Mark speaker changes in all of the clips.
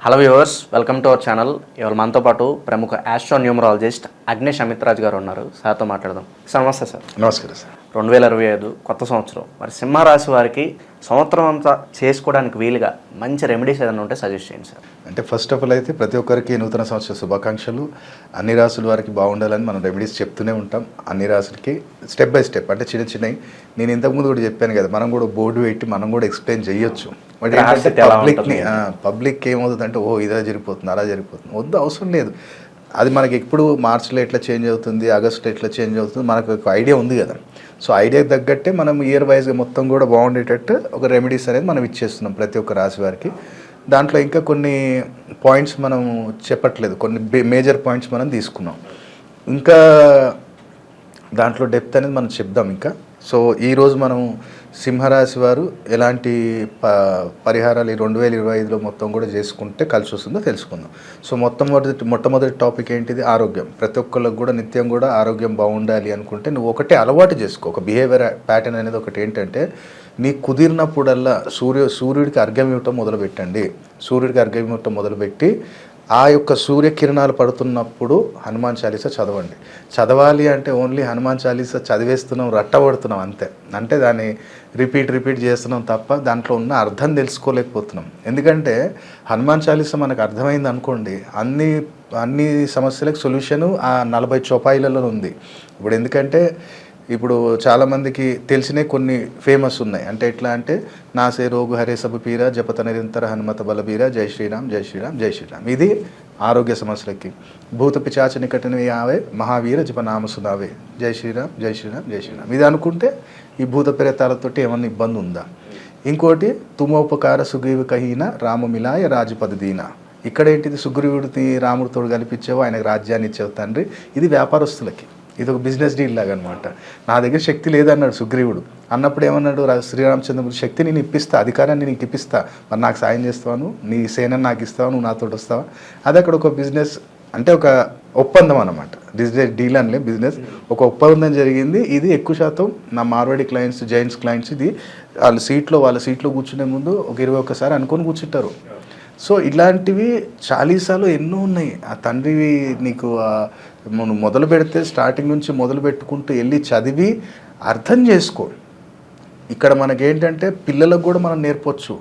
Speaker 1: Hello viewers, welcome to our channel. ఇవాళ మనతో పాటు ప్రముఖ ఆస్ట్రోన్యూమరాలజిస్ట్ అగ్నేష్ అమిత్రాజ్ గారు ఉన్నారు. సార్తో మాట్లాడదాం. సార్ నమస్తే. సార్
Speaker 2: నమస్కారం సార్.
Speaker 1: 2025 కొత్త సంవత్సరం. మరి సింహరాశి వారికి సంవత్సరం అంతా చేసుకోవడానికి వీలుగా మంచి రెమెడీస్ ఏదైనా ఉంటే సజెస్ట్ చేయండి సార్.
Speaker 2: అంటే ఫస్ట్ ఆఫ్ ఆల్ అయితే ప్రతి ఒక్కరికి నూతన సంవత్సర శుభాకాంక్షలు. అన్ని రాసుల వారికి బాగుండాలని మనం రెమెడీస్ చెప్తూనే ఉంటాం. అన్ని రాసులకి స్టెప్ బై స్టెప్, అంటే చిన్న చిన్నవి నేను ఇంతకుముందు కూడా చెప్పాను కదా, మనం కూడా బోర్డు పెట్టి మనం కూడా ఎక్స్ప్లెయిన్ చేయొచ్చు. బట్ ఏంటంటే పబ్లిక్ ఏమవుతుందంటే ఇదా జరిగిపోతుంది అలా జరిగిపోతుంది, వద్దు, అవసరం లేదు. అది మనకి ఎప్పుడు మార్చిలో ఎట్లా చేంజ్ అవుతుంది, ఆగస్టులో ఎట్లా చేంజ్ అవుతుంది, మనకు ఒక ఐడియా ఉంది కదా. సో ఐడియాకి తగ్గట్టే మనం ఇయర్ వైజ్గా మొత్తం కూడా బాగుండేటట్టు ఒక రెమెడీస్ అనేది మనం ఇచ్చేస్తున్నాం ప్రతి ఒక్క రాశి వారికి. దాంట్లో ఇంకా కొన్ని పాయింట్స్ మనం చెప్పట్లేదు, కొన్ని మేజర్ పాయింట్స్ మనం తీసుకున్నాం. ఇంకా దాంట్లో డెప్త్ అనేది మనం చెప్దాం ఇంకా. సో ఈరోజు మనం సింహరాశి వారు ఎలాంటి పరిహారాలు ఈ 2025లో మొత్తం కూడా చేసుకుంటే కలిసి వస్తుందో తెలుసుకుందాం. సో మొట్టమొదటి టాపిక్ ఏంటిది? ఆరోగ్యం. ప్రతి ఒక్కళ్ళకి కూడా నిత్యం కూడా ఆరోగ్యం బాగుండాలి అనుకుంటే నువ్వు ఒకటే అలవాటు చేసుకో. ఒక బిహేవియర్ ప్యాటర్న్ అనేది ఒకటి ఏంటంటే, నీకు కుదిరినప్పుడల్లా సూర్యుడికి అర్ఘ్యం ఇవ్వటం మొదలుపెట్టండి. సూర్యుడికి అర్ఘ్యం ఇవ్వటం మొదలుపెట్టి ఆ యొక్క సూర్యకిరణాలు పడుతున్నప్పుడు హనుమాన్ చాలీసా చదవండి. చదవాలి అంటే ఓన్లీ హనుమాన్ చాలీసా చదివేస్తున్నాం, రట్టబడుతున్నాం అంతే. అంటే దాన్ని రిపీట్ చేస్తున్నాం తప్ప దాంట్లో ఉన్న అర్థం తెలుసుకోలేకపోతున్నాం. ఎందుకంటే హనుమాన్ చాలీసా మనకు అర్థమైంది అనుకోండి, అన్ని సమస్యలకు సొల్యూషను ఆ 40 చౌపాయిలలో ఉంది. ఇప్పుడు ఎందుకంటే ఇప్పుడు చాలామందికి తెలిసినే కొన్ని ఫేమస్ ఉన్నాయి. అంటే ఎట్లా అంటే, నాసే రోగు హరే సబు పీరా జపత నిరంతర హనుమత బలబీరా జై శ్రీరామ్ జై శ్రీరామ్ జై శ్రీరామ్. ఇది ఆరోగ్య సమస్యలకి. భూత పిచాచ నికటనే ఆవే మహావీర జపనామ సునావే జై శ్రీరామ్ జై శ్రీరామ్ జై శ్రీరామ్. ఇది అనుకుంటే ఈ భూత ప్రేతాలతోటి ఏమన్నా ఇబ్బంది ఉందా? ఇంకోటి, తుమోపకార సుగ్రీవు కహీన రామమిలాయ రాజపదీన. ఇక్కడ ఏంటిది? సుగ్రీవుడిని రాముడితో కల్పించావు, ఆయనకు రాజ్యాన్ని ఇచ్చావు తండ్రి. ఇది వ్యాపారస్తులకి, ఇది ఒక బిజినెస్ డీల్ లాగా అనమాట. నా దగ్గర శక్తి లేదన్నాడు సుగ్రీవుడు. అన్నప్పుడు ఏమన్నాడు శ్రీరామచంద్రుడు? శక్తి నేను ఇప్పిస్తా, అధికారాన్ని నీకు ఇప్పిస్తా, మరి నాకు సాయం చేస్తాను, నీ సేనని నాకు ఇస్తావు, నువ్వు నాతో వస్తావా? అది అక్కడ ఒక బిజినెస్, అంటే ఒక ఒప్పందం అనమాట. బిజినెస్ డీల్ అనలే, బిజినెస్ ఒక ఒప్పందం జరిగింది. ఇది ఎక్కువ శాతం నా మార్వాడి క్లయింట్స్, జైంట్స్ క్లయింట్స్, ఇది వాళ్ళ సీట్లో కూర్చునే ముందు ఒక 21 అనుకొని కూర్చుంటారు. సో ఇలాంటివి చాలీసాలో ఎన్నో ఉన్నాయి. ఆ తండ్రి నీకు మనం మొదలు పెడితే స్టార్టింగ్ నుంచి మొదలు పెట్టుకుంటూ వెళ్ళి చదివి అర్థం చేసుకో. ఇక్కడ మనకేంటంటే పిల్లలకు కూడా మనం నేర్పొచ్చు.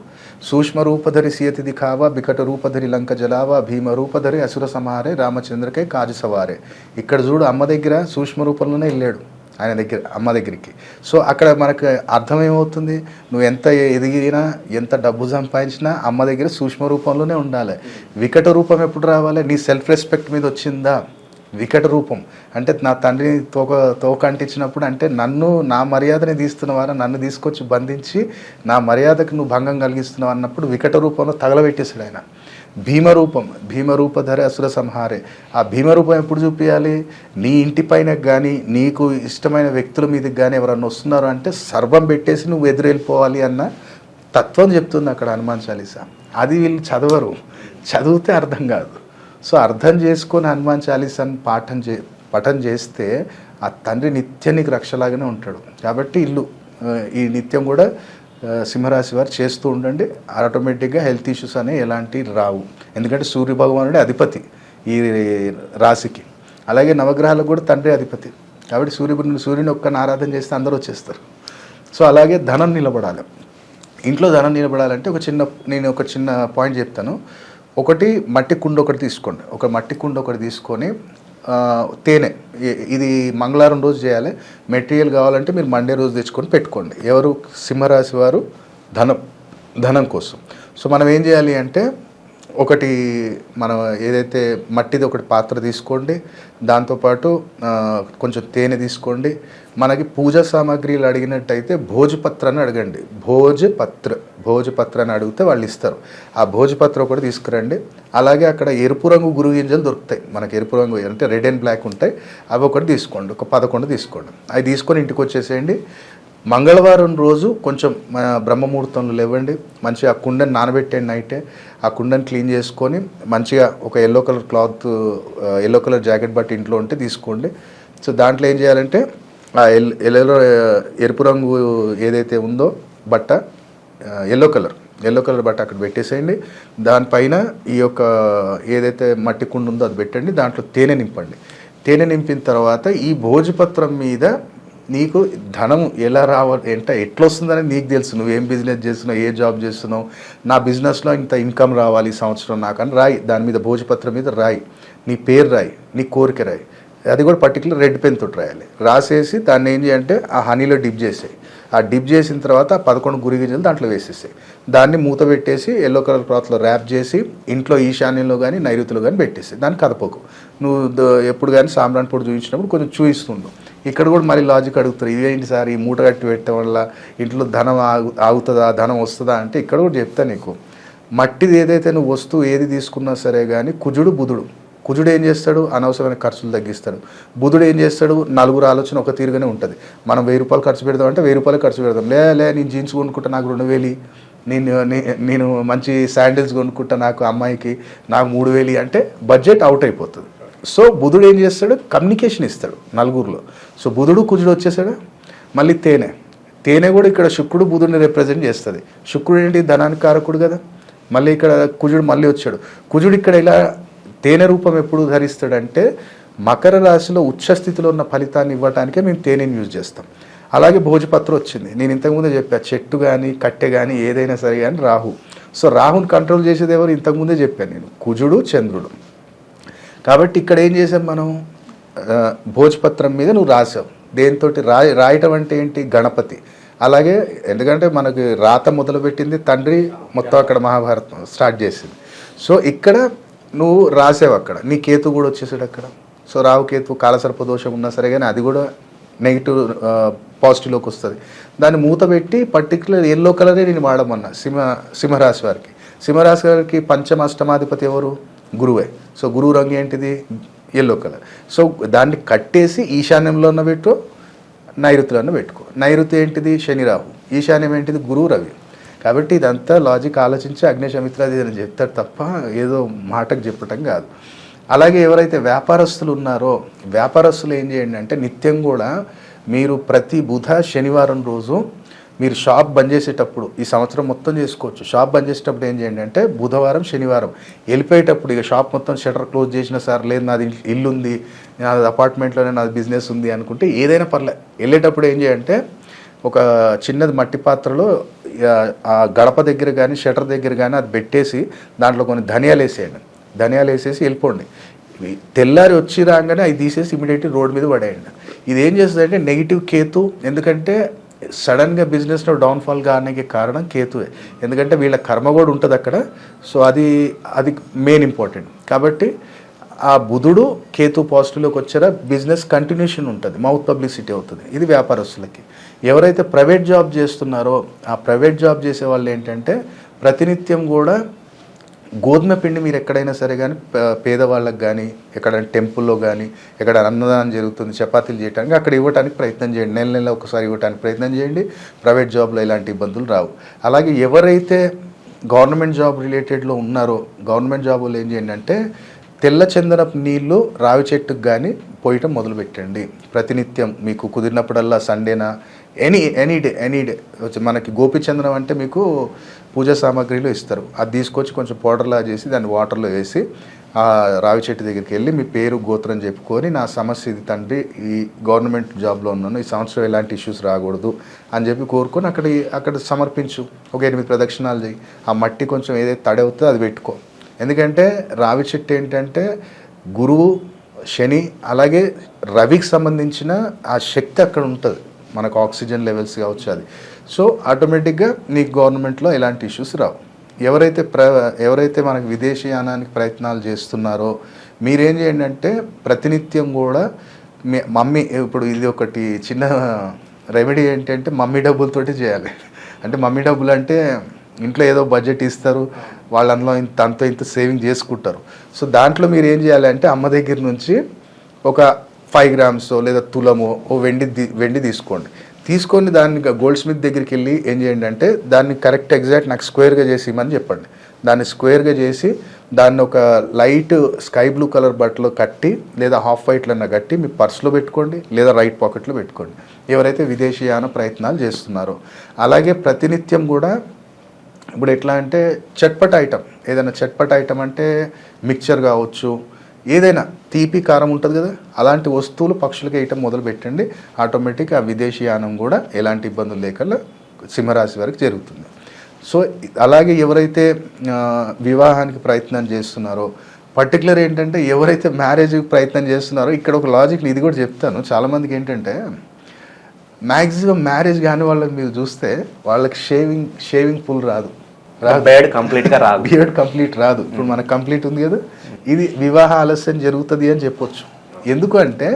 Speaker 2: సూక్ష్మ రూపధరి సియతిది కావా బికట రూపధరి లంక జలావా భీమ రూపధరి అసుర సంహారే రామచంద్రకే కాజు సవారే. ఇక్కడ చూడు, అమ్మ దగ్గర సూక్ష్మ రూపంలోనే వెళ్ళాడు, ఆయన దగ్గర, అమ్మ దగ్గరికి. సో అక్కడ మనకు అర్థం ఏమవుతుంది? నువ్వు ఎంత ఎదిగినా, ఎంత డబ్బు సంపాదించినా అమ్మ దగ్గర సూక్ష్మ రూపంలోనే ఉండాలి. వికట రూపం ఎప్పుడు రావాలి? నీ సెల్ఫ్ రెస్పెక్ట్ మీద వచ్చిందా? వికట రూపం అంటే నా తండ్రిని తోక అంటించినప్పుడు, అంటే నా మర్యాదని తీస్తున్నవారా, నన్ను తీసుకొచ్చి బంధించి నా మర్యాదకు నువ్వు భంగం కలిగిస్తున్నావు అన్నప్పుడు వికట రూపంలో తగలబెట్టేశాడు ఆయన. భీమరూపధరే అసుర సంహారే. ఆ భీమరూపం ఎప్పుడు చూపించాలి? నీ ఇంటి పైన కానీ, నీకు ఇష్టమైన వ్యక్తుల మీదకి కానీ ఎవరన్నా వస్తున్నారు అంటే సర్వం పెట్టేసి నువ్వు ఎదురెళ్ళిపోవాలి అన్న తత్వం చెప్తుంది అక్కడ హనుమాన్ చాలీసా. అది వీళ్ళు చదవరు, చదివితే అర్థం కాదు. సో అర్థం చేసుకొని హనుమాన్ చాలీసాని పఠం చేస్తే ఆ తండ్రి నిత్యం నీకు రక్షలాగానే ఉంటాడు. కాబట్టి ఈ నిత్యం కూడా సింహరాశి వారు చేస్తూ ఉండండి. ఆటోమేటిక్గా హెల్త్ ఇష్యూస్ అనేవి ఎలాంటి రావు. ఎందుకంటే సూర్య భగవానుడే అధిపతి ఈ రాశికి, అలాగే నవగ్రహాలకు కూడా తండ్రి అధిపతి. కాబట్టి సూర్యుని ఒక్కని ఆరాధన చేస్తే అందరూ వచ్చేస్తారు. సో అలాగే ధనం నిలబడాలి. ఇంట్లో ధనం నిలబడాలంటే నేను ఒక చిన్న పాయింట్ చెప్తాను. ఒకటి, మట్టి కుండ ఒకటి తీసుకోండి. ఒక మట్టి కుండ ఒకటి తీసుకొని తేనె, ఇది మంగళవారం రోజు చేయాలి. మెటీరియల్ కావాలంటే మీరు మండే రోజు తెచ్చుకొని పెట్టుకోండి. ఎవరు? సింహరాశి వారు ధనం కోసం. సో మనం ఏం చేయాలి అంటే, ఒకటి మనం ఏదైతే మట్టిది ఒకటి పాత్ర తీసుకోండి, దాంతోపాటు కొంచెం తేనె తీసుకోండి. మనకి పూజా సామాగ్రిలు అడిగినట్టయితే భోజపత్ర అని అడగండి. భోజపత్ర అని అడిగితే వాళ్ళు ఇస్తారు. ఆ భోజపత్ర ఒకటి తీసుకురండి. అలాగే అక్కడ ఎరుపు రంగు గురువు గింజలు దొరుకుతాయి మనకి, ఎరుపు రంగు అంటే రెడ్ అండ్ బ్లాక్ ఉంటాయి, అవి ఒకటి తీసుకోండి. ఒక 11 తీసుకోండి. అవి తీసుకొని ఇంటికి వచ్చేసేయండి. మంగళవారం రోజు కొంచెం బ్రహ్మముహూర్తంలో లేవండి, మంచిగా ఆ కుండని నానబెట్టండి నైటే. ఆ కుండని క్లీన్ చేసుకొని మంచిగా ఒక ఎల్లో కలర్ జాకెట్ బట్టి ఇంట్లో ఉంటే తీసుకోండి. సో దాంట్లో ఏం చేయాలంటే, ఆ ఎరుపు రంగు ఏదైతే ఉందో బట్ట, ఎల్లో కలర్ ఎల్లో కలర్ బట్ట అక్కడ పెట్టేసేయండి. దానిపైన ఈ యొక్క ఏదైతే మట్టి కుండ ఉందో అది పెట్టండి, దాంట్లో తేనె నింపండి. తేనె నింపిన తర్వాత ఈ భోజపత్రం మీద నీకు ధనం ఎలా రావాలి అంటే ఎట్లా వస్తుందని నీకు తెలుసు. నువ్వేం బిజినెస్ చేస్తున్నావు, ఏ జాబ్ చేస్తున్నావు, నా బిజినెస్లో ఇంత ఇన్కమ్ రావాలి ఈ సంవత్సరం నాకు అని రాయి. దాని మీద భోజపత్రం మీద రాయి, నీ పేరు రాయి, నీ కోరిక రాయి. అది కూడా పర్టికులర్ రెడ్ పెన్ తోటి రాయాలి. రాసేసి దాన్ని ఏం చేయాలంటే ఆ హనీలో డిప్ చేసాయి. ఆ డిప్ చేసిన తర్వాత 11 గురి గింజలు దాంట్లో వేసేసాయి. దాన్ని మూత పెట్టేసి ఎల్లో కలర్ క్లాత్లో ర్యాప్ చేసి ఇంట్లో ఈశాన్యంలో కానీ నైరుతిలో కానీ పెట్టేసి దాన్ని కదపకు. నువ్వు ఎప్పుడు కానీ సాంబ్రాన్ పొడి చూపించినప్పుడు కొంచెం చూపిస్తుండు. ఇక్కడ కూడా మళ్ళీ లాజిక్ అడుగుతారు, ఇదేంటి సార్ ఈ మూట కట్టి పెట్టడం వల్ల ఇంట్లో ధనం ఆగుతుందా, ధనం వస్తుందా అంటే ఇక్కడ కూడా చెప్తా నీకు. మట్టిది ఏదైతే నువ్వు వస్తువు ఏది తీసుకున్నా సరే కానీ కుజుడు బుధుడు. కుజుడు ఏం చేస్తాడు, అనవసరమైన ఖర్చులు తగ్గిస్తాడు. బుధుడు ఏం చేస్తాడు, నలుగురు ఆలోచన ఒక తీరుగానే ఉంటుంది. మనం 1000 రూపాయలు ఖర్చు పెడదాం అంటే 1000 రూపాయలు ఖర్చు పెడదాం. నేను జీన్స్ కొనుక్కుంటా నాకు 2000, నేను మంచి శాండిల్స్ కొనుక్కుంటా నాకు అమ్మాయికి నాకు 3000 అంటే బడ్జెట్ అవుట్ అయిపోతుంది. సో బుధుడు ఏం చేస్తాడు, కమ్యూనికేషన్ ఇస్తాడు నలుగురిలో. సో బుధుడు కుజుడు వచ్చేసాడు. మళ్ళీ తేనె కూడా ఇక్కడ శుక్రుడు బుధుడిని రిప్రజెంట్ చేస్తుంది. శుక్రుడు ఏంటి, ధనానికి కారకుడు కదా. మళ్ళీ ఇక్కడ కుజుడు మళ్ళీ వచ్చాడు. కుజుడు ఇక్కడ ఇలా తేనె రూపం ఎప్పుడు ధరిస్తాడంటే మకర రాశిలో ఉచ్చస్థితిలో ఉన్న ఫలితాన్ని ఇవ్వడానికే మేము తేనెని యూజ్ చేస్తాం. అలాగే భోజపత్రం వచ్చింది. నేను ఇంతకుముందే చెప్పాను, చెట్టు కానీ కట్టె కానీ ఏదైనా సరే కానీ రాహు. సో రాహుని కంట్రోల్ చేసేది ఎవరు, ఇంతకుముందే చెప్పాను నేను, కుజుడు చంద్రుడు. కాబట్టి ఇక్కడ ఏం చేసాం మనం, భోజపత్రం మీద నువ్వు రాసావు. దేంతో రాయటం అంటే ఏంటి, గణపతి. అలాగే ఎందుకంటే మనకి రాత మొదలుపెట్టింది తండ్రి, మొత్తం అక్కడ మహాభారతం స్టార్ట్ చేసింది. సో ఇక్కడ నువ్వు రాసావు, అక్కడ నీ కేతు కూడా వచ్చేసాడు అక్కడ. సో రావు కేతు కాలసర్ప దోషం ఉన్నా సరే కానీ అది కూడా నెగిటివ్ పాజిటివ్లోకి వస్తుంది. దాన్ని మూత పెట్టి పర్టికులర్ ఎల్లో కలరే నేను వాడమన్నా సింహరాశి వారికి. సింహరాశి వారికి పంచమ అష్టమాధిపతి ఎవరు, గురువే. సో గురువు రంగు ఏంటిది, ఎల్లో కలర్. సో దాన్ని కట్టేసి ఈశాన్యంలో ఉన్న పెట్టు, నైరుతిలో పెట్టుకో. నైరుతి ఏంటిది, శని రాహు. ఈశాన్యం ఏంటిది, గురువు రవి. కాబట్టి ఇదంతా లాజిక్ ఆలోచించి అగ్నిశమిత్రాది అని చెప్తారు తప్ప ఏదో మాటకు చెప్పటం కాదు. అలాగే ఎవరైతే వ్యాపారస్తులు ఉన్నారో వ్యాపారస్తులు ఏం చేయండి అంటే నిత్యం కూడా మీరు ప్రతి బుధ శనివారం రోజు మీరు షాప్ బంద్ చేసేటప్పుడు, ఈ సంవత్సరం మొత్తం చేసుకోవచ్చు, షాప్ బంద్ చేసేటప్పుడు ఏం చేయండి అంటే బుధవారం శనివారం వెళ్ళిపోయేటప్పుడు, ఇక షాప్ మొత్తం షట్టర్ క్లోజ్ చేసిన సార్ లేదు నాది ఇల్లు ఉంది, నాది అపార్ట్మెంట్లోనే నాది బిజినెస్ ఉంది అనుకుంటే ఏదైనా పర్లేదు, వెళ్ళేటప్పుడు ఏం చేయంటే ఒక చిన్నది మట్టి పాత్రలో ఆ గడప దగ్గర కానీ షటర్ దగ్గర కానీ అది పెట్టేసి దాంట్లో కొన్ని ధనియాలు వేసేయండి. ధనియాలు వేసేసి వెళ్ళిపోండి. తెల్లారి వచ్చి రాగానే అవి తీసేసి ఇమీడియట్లీ రోడ్ మీద పడేయండి. ఇది ఏం చేస్తుంది అంటే నెగిటివ్ కేతు. ఎందుకంటే సడన్గా బిజినెస్లో డౌన్ఫాల్ కావడానికి కారణం కేతువే. ఎందుకంటే వీళ్ళ కర్మ కూడా ఉంటుంది అక్కడ. సో అది మెయిన్ ఇంపార్టెంట్. కాబట్టి ఆ బుధుడు కేతు పాజిటివ్లోకి వచ్చారా బిజినెస్ కంటిన్యూషన్ ఉంటుంది, మౌత్ పబ్లిసిటీ అవుతుంది. ఇది వ్యాపారస్తులకి. ఎవరైతే ప్రైవేట్ జాబ్ చేస్తున్నారో ఆ ప్రైవేట్ జాబ్ చేసే వాళ్ళు ఏంటంటే ప్రతినిత్యం కూడా గోధుమ పిండి మీరు ఎక్కడైనా సరే కానీ పేదవాళ్ళకి కానీ ఎక్కడైనా టెంపుల్లో కానీ ఎక్కడ అన్నదానం జరుగుతుంది చపాతీలు చేయడానికి అక్కడ ఇవ్వడానికి ప్రయత్నం చేయండి. నెల ఒకసారి ఇవ్వడానికి ప్రయత్నం చేయండి. ప్రైవేట్ జాబ్లో ఎలాంటి ఇబ్బందులు రావు. అలాగే ఎవరైతే గవర్నమెంట్ జాబ్ రిలేటెడ్లో ఉన్నారో గవర్నమెంట్ జాబులు ఏం చేయండి అంటే తెల్ల చందనపు నీళ్లు రావి చెట్టుకు కానీ పోయటం మొదలుపెట్టండి. ప్రతినిత్యం మీకు కుదిరినప్పుడల్లా సండేనా ఎనీ డే మనకి గోపిచందనం అంటే మీకు పూజా సామాగ్రిలో ఇస్తారు. అది తీసుకొచ్చి కొంచెం పౌడర్లా చేసి దాన్ని వాటర్లో వేసి ఆ రావి చెట్టు దగ్గరికి వెళ్ళి మీ పేరు గోత్రం చెప్పుకొని నా సమస్య ఇది తండ్రి, ఈ గవర్నమెంట్ జాబ్లో ఉన్నాను, ఈ సంవత్సరం ఎలాంటి ఇష్యూస్ రాకూడదు అని చెప్పి కోరుకొని అక్కడ సమర్పించు. ఒక 8 ప్రదక్షిణాలు చేయి. ఆ మట్టి కొంచెం ఏదైతే తడి అవుతుందో అది పెట్టుకో. ఎందుకంటే రావి చెట్టు ఏంటంటే గురువు శని అలాగే రవికి సంబంధించిన ఆ శక్తి అక్కడ ఉంటుంది. మనకు ఆక్సిజన్ లెవెల్స్ కావచ్చు అది. సో ఆటోమేటిక్గా నీకు గవర్నమెంట్లో ఎలాంటి ఇష్యూస్ రావు. ఎవరైతే మనకు విదేశీయానానికి ప్రయత్నాలు చేస్తున్నారో మీరేం చేయండి అంటే ప్రతినిత్యం కూడా మమ్మీ, ఇప్పుడు ఇది ఒకటి చిన్న రెమెడీ ఏంటంటే మమ్మీ డబ్బులతోటి చేయాలి. అంటే మమ్మీ డబ్బులు అంటే ఇంట్లో ఏదో బడ్జెట్ ఇస్తారు, వాళ్ళలో ఇంత సేవింగ్ చేసుకుంటారు. సో దాంట్లో మీరు ఏం చేయాలి అంటే అమ్మ దగ్గర నుంచి ఒక 5 గ్రామ్స్ లేదా తులము వెండి తీసుకొని దాన్ని గోల్డ్ స్మిత్ దగ్గరికి వెళ్ళి ఏం చేయండి అంటే దాన్ని కరెక్ట్ ఎగ్జాక్ట్ నాకు స్క్వేర్గా చేసి ఇవ్వమని చెప్పండి. దాన్ని స్క్వేర్గా చేసి దాన్ని ఒక లైట్ స్కై బ్లూ కలర్ బట్టలో కట్టి లేదా హాఫ్ వైట్లన్నా కట్టి మీ పర్స్లో పెట్టుకోండి లేదా రైట్ పాకెట్లో పెట్టుకోండి. ఎవరైతే విదేశీయాన ప్రయత్నాలు చేస్తున్నారో అలాగే ప్రతినిత్యం కూడా ఇప్పుడు ఎట్లా అంటే చట్పట్ ఐటమ్, ఏదైనా చట్పట్ ఐటమ్ అంటే మిక్చర్ కావచ్చు, ఏదైనా తీపి కారం ఉంటుంది కదా, అలాంటి వస్తువులు పక్షులకి వేయటం మొదలు పెట్టండి. ఆటోమేటిక్ ఆ విదేశీయానం కూడా ఎలాంటి ఇబ్బందులు లేకుండా సింహరాశి వారికి జరుగుతుంది. సో అలాగే ఎవరైతే వివాహానికి ప్రయత్నం చేస్తున్నారో, పర్టికులర్ ఏంటంటే ఎవరైతే మ్యారేజ్కి ప్రయత్నం చేస్తున్నారో, ఇక్కడ ఒక లాజిక్ ఇది కూడా చెప్తాను. చాలామందికి ఏంటంటే మ్యాక్సిమం మ్యారేజ్ కాని వాళ్ళకి మీరు చూస్తే వాళ్ళకి షేవింగ్ ఫుల్ రాదు,
Speaker 1: బేడ్ కంప్లీట్గా రాదు,
Speaker 2: బియర్డ్ కంప్లీట్ రాదు. ఇప్పుడు మనకు కంప్లీట్ ఉంది కదా, ఇది వివాహ ఆలస్యం జరుగుతుంది అని చెప్పొచ్చు. ఎందుకంటే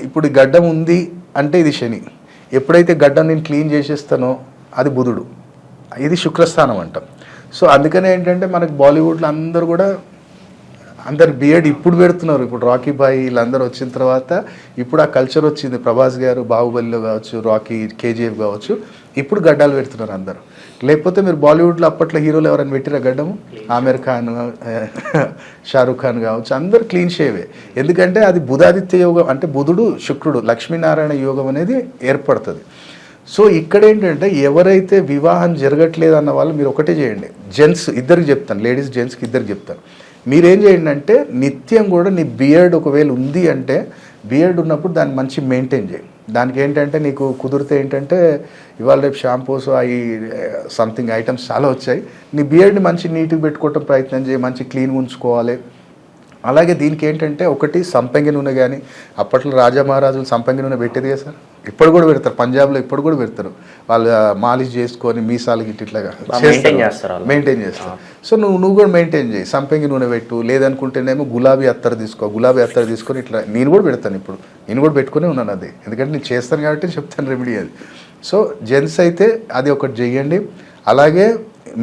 Speaker 2: ఇప్పుడు గడ్డం ఉంది అంటే ఇది శని. ఎప్పుడైతే గడ్డం నేను క్లీన్ చేసేస్తానో అది బుధుడు, ఇది శుక్రస్థానం అంటాం. సో అందుకనే ఏంటంటే మనకు బాలీవుడ్లో అందరు బియర్డ్ ఇప్పుడు పెడుతున్నారు. ఇప్పుడు రాకీ బాయ్ వీళ్ళందరూ వచ్చిన తర్వాత ఇప్పుడు ఆ కల్చర్ వచ్చింది. ప్రభాస్ గారు బాహుబలిలో కావచ్చు, రాకీ, కేజీఎఫ్ కావచ్చు, ఇప్పుడు గడ్డాలు పెడుతున్నారు అందరు. లేకపోతే మీరు బాలీవుడ్లో అప్పట్లో హీరోలు ఎవరైనా పెట్టిరా గడ్డము? ఆమిర్ ఖాన్, షారూఖ్ ఖాన్ కావచ్చు, అందరు క్లీన్ షేవే. ఎందుకంటే అది బుధాదిత్య యోగం, అంటే బుధుడు శుక్రుడు లక్ష్మీనారాయణ యోగం అనేది ఏర్పడుతుంది. సో ఇక్కడ ఏంటంటే ఎవరైతే వివాహం జరగట్లేదు అన్న వాళ్ళు మీరు ఒకటే చేయండి. జెంట్స్ ఇద్దరికి చెప్తాను, లేడీస్ జెంట్స్కి ఇద్దరికి చెప్తాను. మీరేం చేయండి అంటే నిత్యం కూడా నీ బియర్డ్ ఒకవేళ ఉంది అంటే, బియర్డ్ ఉన్నప్పుడు దాన్ని మంచి మెయింటైన్ చేయి. దానికి ఏంటంటే నీకు కుదిరితే ఏంటంటే ఇవాళ రేపు షాంపూస్ అవి సంథింగ్ ఐటమ్స్ చాలా వచ్చాయి. నీ బియర్డ్ని మంచి నీట్గా పెట్టుకోవటం ప్రయత్నం చేయి, మంచి క్లీన్గా ఉంచుకోవాలి. అలాగే దీనికి ఏంటంటే ఒకటి సంపంగి నూనె, కానీ అప్పట్లో రాజా మహారాజులు సంపంగి నూనె పెట్టేది కదా సార్, ఇప్పుడు కూడా పెడతారు. పంజాబ్లో ఇప్పుడు కూడా పెడతారు. వాళ్ళు మాలిష్ చేసుకొని మీసాలకి ఇట్లాగా మెయింటైన్ చేస్తారు. సో నువ్వు కూడా మెయింటైన్ చేయి, సంపంగి నూనె పెట్టు. లేదనుకుంటేనేమో గులాబీ అత్తరు తీసుకో, గులాబీ అత్తరు తీసుకొని ఇట్లా. నేను కూడా పెడతాను, ఇప్పుడు నేను కూడా పెట్టుకునే ఉన్నాను అది, ఎందుకంటే నేను చేస్తాను కాబట్టి చెప్తాను రెమెడీ అది. సో జెంట్స్ అయితే అది ఒకటి చెయ్యండి. అలాగే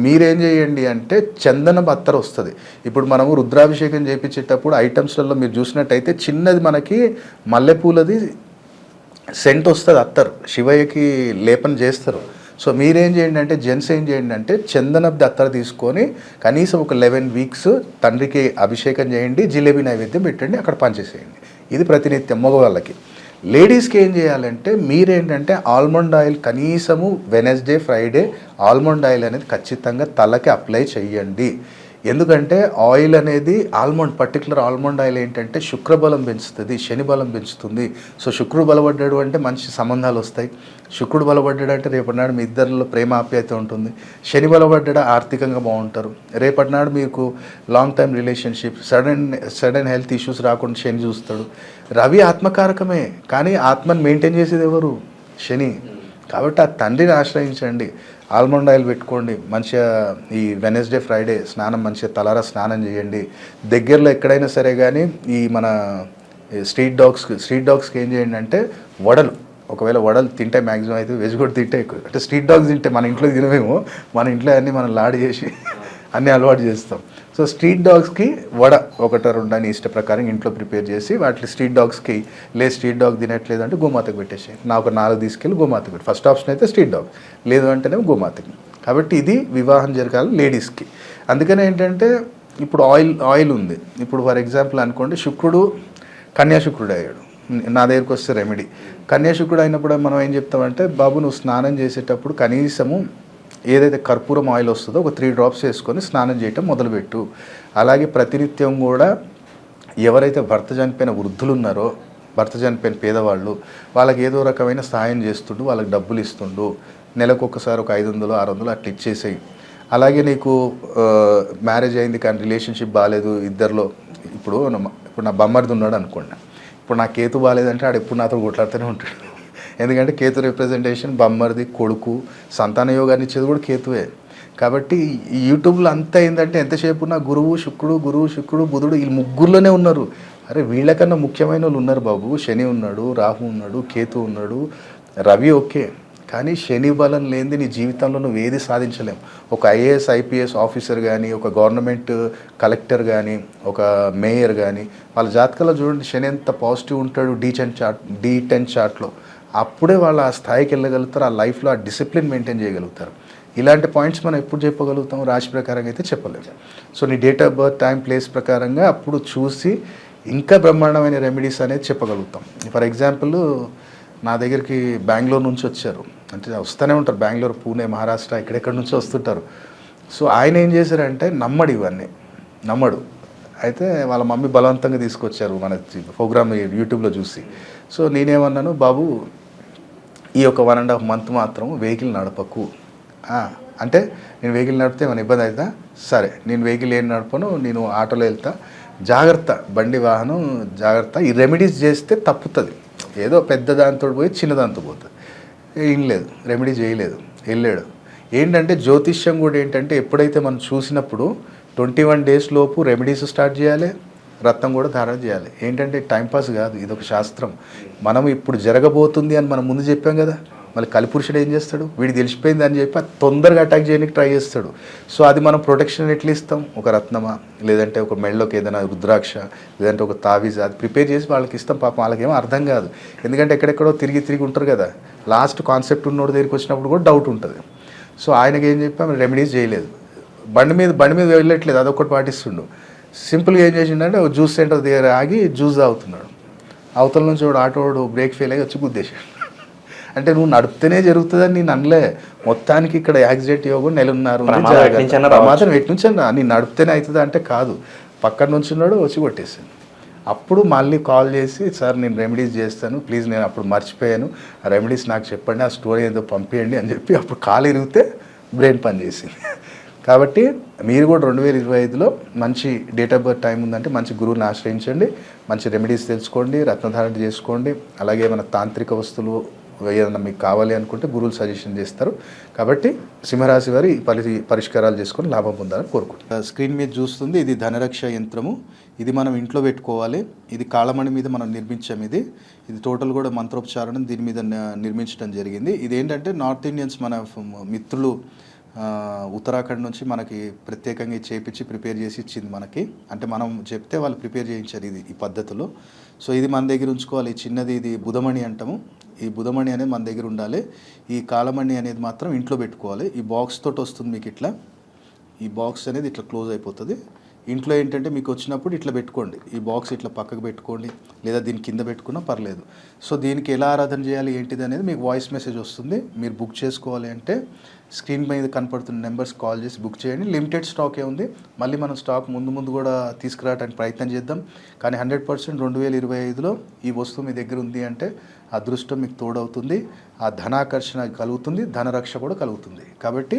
Speaker 2: మీరేం చేయండి అంటే చందనం అత్తరు వస్తుంది. ఇప్పుడు మనము రుద్రాభిషేకం చేయించేటప్పుడు ఐటమ్స్లలో మీరు చూసినట్టయితే చిన్నది మనకి మల్లెపూలది సెంట్ వస్తుంది, అత్తరు శివయ్యకి లేపన చేస్తారు. సో మీరేం చేయండి అంటే జెంట్స్ ఏం చేయండి అంటే చందనబ్ది అత్తరు తీసుకొని కనీసం ఒక 11 వీక్స్ తండ్రికి అభిషేకం చేయండి, జిలేబీ నైవేద్యం పెట్టండి, అక్కడ పనిచేసేయండి. ఇది ప్రతినిత్యం మగవాళ్ళకి. లేడీస్కి ఏం చేయాలంటే మీరేంటంటే ఆల్మండ్ ఆయిల్ కనీసము వెనస్డే, ఫ్రైడే ఆల్మండ్ ఆయిల్ అనేది ఖచ్చితంగా తలకి అప్లై చేయండి. ఎందుకంటే ఆయిల్ అనేది పర్టికులర్ ఆల్మండ్ ఆయిల్ ఏంటంటే శుక్రబలం పెంచుతుంది, శని బలం పెంచుతుంది. సో శుక్రుడు బలపడ్డాడు అంటే మంచి సంబంధాలు వస్తాయి. శుక్రుడు బలపడ్డాడు అంటే రేపటినాడు మీ ఇద్దరిలో ప్రేమ ఆప్యాయత ఉంటుంది. శని బలపడ్డా ఆర్థికంగా బాగుంటారు. రేపటినాడు మీకు long time relationship, sudden health issues రాకుండా శని చూస్తాడు. రవి ఆత్మకారకమే, కానీ ఆత్మని మెయింటైన్ చేసేది ఎవరు? శని. కాబట్టి ఆ తండ్రిని ఆశ్రయించండి, ఆల్మండ్ ఆయిల్ పెట్టుకోండి, మంచిగా ఈ వెనస్డే, ఫ్రైడే స్నానం, మంచిగా తలారా స్నానం చేయండి. దగ్గరలో ఎక్కడైనా సరే కానీ ఈ మన స్ట్రీట్ డాగ్స్కి ఏం చేయండి అంటే ఒకవేళ వడలు తింటే మ్యాక్సిమం అయితే వెజ్ కూడా తింటే ఎక్కువ. అంటే స్ట్రీట్ డాగ్స్ తింటే మన ఇంట్లో తినమేమో, మన ఇంట్లో అన్నీ మనం లాడ్ చేసి అన్నీ అలవాటు చేస్తాం. సో స్ట్రీట్ డాగ్స్కి వడ 1-2 అని ఇష్ట ప్రకారం ఇంట్లో ప్రిపేర్ చేసి వాటి స్ట్రీట్ డాగ్స్కి స్ట్రీట్ డాగ్ తినట్లేదు అంటే గోమాతకు పెట్టేసి నాకు 4 తీసుకెళ్ళి గోమాతకు పెట్టి. ఫస్ట్ ఆప్షన్ అయితే స్ట్రీట్ డాగ్, లేదు అంటేనేమో గోమాతకి. కాబట్టి ఇది వివాహం జరగాలి లేడీస్కి. అందుకనే ఏంటంటే ఇప్పుడు ఆయిల్ ఉంది. ఇప్పుడు ఫర్ ఎగ్జాంపుల్ అనుకోండి, శుక్రుడు కన్యాశుక్రుడు అయ్యాడు, నా దగ్గరికి వస్తే రెమెడీ. కన్యాశుక్రుడు అయినప్పుడు మనం ఏం చెప్తామంటే, బాబు నువ్వు స్నానం చేసేటప్పుడు కనీసము ఏదైతే కర్పూరం ఆయిల్ వస్తుందో ఒక 3 డ్రాప్స్ వేసుకొని స్నానం చేయటం మొదలుపెట్టు. అలాగే ప్రతినిత్యం కూడా ఎవరైతే భర్త చనిపోయిన వృద్ధులు ఉన్నారో, భర్త చనిపోయిన పేదవాళ్ళు, వాళ్ళకి ఏదో రకమైన సహాయం చేస్తుండు, వాళ్ళకి డబ్బులు ఇస్తుండు. నెలకు ఒకసారి ఒక 500-600 అట్లా ఇచ్చేసేయి. అలాగే నీకు మ్యారేజ్ అయింది కానీ రిలేషన్షిప్ బాగాలేదు ఇద్దరిలో. ఇప్పుడు నా బొమ్మర్ది ఉన్నాడు అనుకోండి, ఇప్పుడు నా కేతు బాగాలేదంటే ఆడు ఎప్పుడు నాతో కొట్లాడుతూనే ఉంటాడు. ఎందుకంటే కేతు రిప్రజెంటేషన్ బొమ్మర్ది, కొడుకు, సంతాన యోగాన్ని ఇచ్చేది కూడా కేతువే. కాబట్టి ఈ యూట్యూబ్లో అంతా ఏంటంటే ఎంతసేపు ఉన్న గురువు శుక్రుడు బుధుడు ఈ ముగ్గురులోనే ఉన్నారు. అరే వీళ్ళకన్నా ముఖ్యమైన వాళ్ళు ఉన్నారు బాబు. శని ఉన్నాడు, రాహు ఉన్నాడు, కేతు ఉన్నాడు, రవి ఓకే, కానీ శని బలం లేనిది నీ జీవితంలో నువ్వు ఏది సాధించలేము. ఒక ఐఏఎస్ ఐపీఎస్ ఆఫీసర్ కానీ, ఒక గవర్నమెంట్ కలెక్టర్ కానీ, ఒక మేయర్ కానీ, వాళ్ళ జాతకాల్లో చూడండి శని ఎంత పాజిటివ్ ఉంటాడు D10 చార్ట్లో. అప్పుడే వాళ్ళు ఆ స్థాయికి వెళ్ళగలుగుతారు, ఆ లైఫ్లో ఆ డిసిప్లిన్ మెయింటైన్ చేయగలుగుతారు. ఇలాంటి పాయింట్స్ మనం ఎప్పుడు చెప్పగలుగుతాం? రాశి ప్రకారంగా అయితే చెప్పలేము. సో నీ date of birth, time, place ప్రకారంగా అప్పుడు చూసి ఇంకా బ్రహ్మాండమైన రెమెడీస్ అనేది చెప్పగలుగుతాం. ఫర్ ఎగ్జాంపుల్ నా దగ్గరికి బెంగళూరు నుంచి వచ్చారు, అంటే వస్తూనే ఉంటారు, బెంగళూరు, పూణే, మహారాష్ట్ర ఎక్కడెక్కడి నుంచో వస్తుంటారు. సో ఆయన ఏం చేశారంటే నమ్మడు ఇవన్నీ, నమ్మడు. అయితే వాళ్ళ మమ్మీ బలవంతంగా తీసుకొచ్చారు మన ప్రోగ్రామ్ యూట్యూబ్లో చూసి. సో నేనేమన్నాను, బాబు ఈ యొక్క 1.5 month మాత్రం వెహికల్ నడపకు. అంటే నేను వెహికల్ నడిపితే ఏమైనా ఇబ్బంది అవుతా? సరే, నేను వెహికల్ ఏం నడపను, నేను ఆటోలో వెళ్తా, జాగ్రత్త, బండి వాహనం జాగ్రత్త, ఈ రెమెడీస్ చేస్తే తప్పుతుంది. ఏదో పెద్ద దాంతో పోయి చిన్న దాంతో పోతుంది. ఏం లేదు, రెమెడీ చేయలేదు, వెళ్ళాడు. ఏంటంటే జ్యోతిష్యం కూడా ఏంటంటే ఎప్పుడైతే మనం చూసినప్పుడు 21 days లోపు రెమెడీస్ స్టార్ట్ చేయాలి, రత్నం కూడా ధారణ చేయాలి. ఏంటంటే టైంపాస్ కాదు, ఇది ఒక శాస్త్రం. మనం ఇప్పుడు జరగబోతుంది అని మనం ముందు చెప్పాం కదా, మళ్ళీ కలిపురుషుడు ఏం చేస్తాడు, వీడికి తెలిసిపోయింది అని చెప్పి తొందరగా అటాక్ చేయడానికి ట్రై చేస్తాడు. సో అది మనం ప్రొటెక్షన్ ఎట్లా ఇస్తాం, ఒక రత్నమా, లేదంటే ఒక మెళ్ళలోకి ఏదైనా రుద్రాక్ష, లేదంటే ఒక తావీజ్, అది ప్రిపేర్ చేసి వాళ్ళకి ఇస్తాం. పాపం వాళ్ళకేమో అర్థం కాదు, ఎందుకంటే ఎక్కడెక్కడో తిరిగి ఉంటారు కదా. లాస్ట్ కాన్సెప్ట్ ఉన్నోడు దగ్గరికి వచ్చినప్పుడు కూడా డౌట్ ఉంటుంది. సో ఆయనకి ఏం చెప్పాం, రెమెడీస్ చేయలేదు, బండి మీద వెళ్ళట్లేదు, అదొకటి పాటిస్తుండు. సింపుల్గా ఏం చేసిండంటే ఒక జ్యూస్ సెంటర్ దగ్గర ఆగి జ్యూస్ తాగుతున్నాడు. అవతల నుంచి వాడు ఆటోడు బ్రేక్ ఫెయిల్ అయ్యి వచ్చి గుద్దేశాడు. అంటే నువ్వు నడిపితేనే జరుగుతుందని నేను అనలే, మొత్తానికి ఇక్కడ యాక్సిడెంట్ యోగం నెలన్నారు, ప్రమాదం ఎట్నుంచన్నా నేను నడిపితేనే అవుతుందా అంటే కాదు, పక్కన నుంచి ఉన్నాడు వచ్చి కొట్టేసాను. అప్పుడు మళ్ళీ కాల్ చేసి, సార్ నేను రెమెడీస్ చేస్తాను ప్లీజ్, నేను అప్పుడు మర్చిపోయాను, ఆ రెమెడీస్ నాకు చెప్పండి, ఆ స్టోరీ ఏదో పంపించండి అని చెప్పి అప్పుడు కాలు ఇరిగితే బ్రెయిన్ పనిచేసింది. కాబట్టి మీరు కూడా 2025లో మంచి డేట్ ఆఫ్ బర్త్ టైం ఉందంటే మంచి గురువుని ఆశ్రయించండి, మంచి రెమెడీస్ తెలుసుకోండి, రత్నధారణ చేసుకోండి. అలాగే మన తాంత్రిక వస్తువులు ఏదైనా మీకు కావాలి అనుకుంటే గురువులు సజెషన్ చేస్తారు. కాబట్టి సింహరాశి వారి పరిష్కారాలు చేసుకొని లాభం పొందాలని కోరుకుంటున్నాను. స్క్రీన్ మీద చూస్తుంది, ఇది ధనరక్ష యంత్రము. ఇది మనం ఇంట్లో పెట్టుకోవాలి. ఇది కాళమణి మీద మనం నిర్మించాం. ఇది టోటల్ కూడా మంత్రోపచారణం దీని మీద నిర్మించడం జరిగింది. ఇది ఏంటంటే నార్త్ ఇండియన్స్ మన మిత్రులు ఉత్తరాఖండ్ నుంచి మనకి ప్రత్యేకంగా చేపించి ప్రిపేర్ చేసి ఇచ్చింది మనకి. అంటే మనం చెప్తే వాళ్ళు ప్రిపేర్ చేయించారు ఈ పద్ధతిలో. సో ఇది మన దగ్గర ఉంచుకోవాలి. చిన్నది, ఇది బుధమణి అంటాము. ఈ బుధమణి అనేది మన దగ్గర ఉండాలి. ఈ కాళమణి అనేది మాత్రం ఇంట్లో పెట్టుకోవాలి. ఈ బాక్స్ తోటి వస్తుంది మీకు ఇట్లా. ఈ బాక్స్ అనేది ఇట్లా క్లోజ్ అయిపోతుంది. ఇంట్లో ఏంటంటే మీకు వచ్చినప్పుడు ఇట్లా పెట్టుకోండి, ఈ బాక్స్ ఇట్లా పక్కకు పెట్టుకోండి, లేదా దీని కింద పెట్టుకున్నా పర్లేదు. సో దీనికి ఎలా ఆరాధన చేయాలి ఏంటిది అనేది మీకు వాయిస్ మెసేజ్ వస్తుంది. మీరు బుక్ చేసుకోవాలి అంటే స్క్రీన్ మీద కనపడుతున్న నెంబర్స్ కాల్ చేసి బుక్ చేయండి. లిమిటెడ్ స్టాకే ఉంది, మళ్ళీ మనం స్టాక్ ముందు కూడా తీసుకురావడానికి ప్రయత్నం చేద్దాం. కానీ 100% 2025లో ఈ వస్తువు మీ దగ్గర ఉంది అంటే అదృష్టం మీకు తోడవుతుంది, ఆ ధనాకర్షణ కలుగుతుంది, ధనరక్ష కూడా కలుగుతుంది. కాబట్టి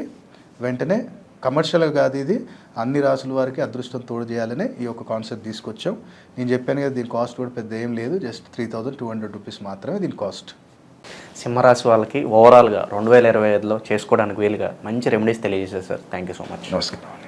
Speaker 2: వెంటనే కమర్షియల్గా కాదు, ఇది అన్ని రాసుల వారికి అదృష్టం తోడు చేయాలనే ఈ యొక్క కాన్సెప్ట్ తీసుకొచ్చాం. నేను చెప్పాను కదా, దీని కాస్ట్ కూడా పెద్ద ఏం లేదు, జస్ట్ 3200 రూపీస్ మాత్రమే దీని కాస్ట్.
Speaker 1: సింహరాశి వాళ్ళకి ఓవరాల్గా 2025లో చేసుకోవడానికి వీలుగా మంచి రెమెడీస్ తెలియజేశారు sir. Thank you so much.
Speaker 2: నమస్కారం.